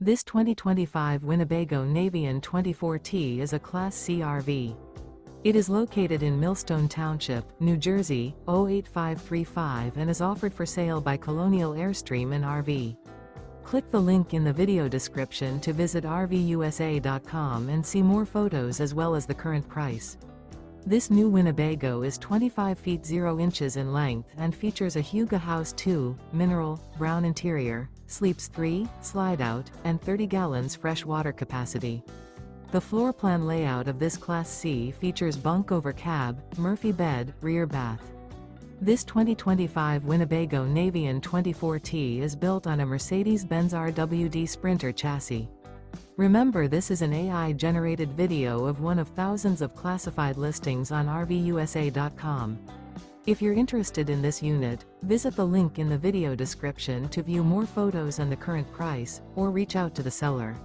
This 2025 Winnebago Navion 24T is a Class C RV. It is located in Millstone Township, New Jersey, 08535 and is offered for sale by Colonial Airstream RV. Click the link in the video description to visit RVUSA.com and see more photos as well as the current price. This new Winnebago is 25 feet 0 inches in length and features a Hygge Haus II, mineral, brown interior, sleeps 3, Slideout, and 30 gallons fresh water capacity. The floor plan layout of this Class C features bunk over cab, Murphy bed, rear bath. This 2025 Winnebago Navion 24T is built on a Mercedes-Benz RWD Sprinter chassis. Remember, this is an AI-generated video of one of thousands of classified listings on RVUSA.com. If you're interested in this unit, visit the link in the video description to view more photos and the current price, or reach out to the seller.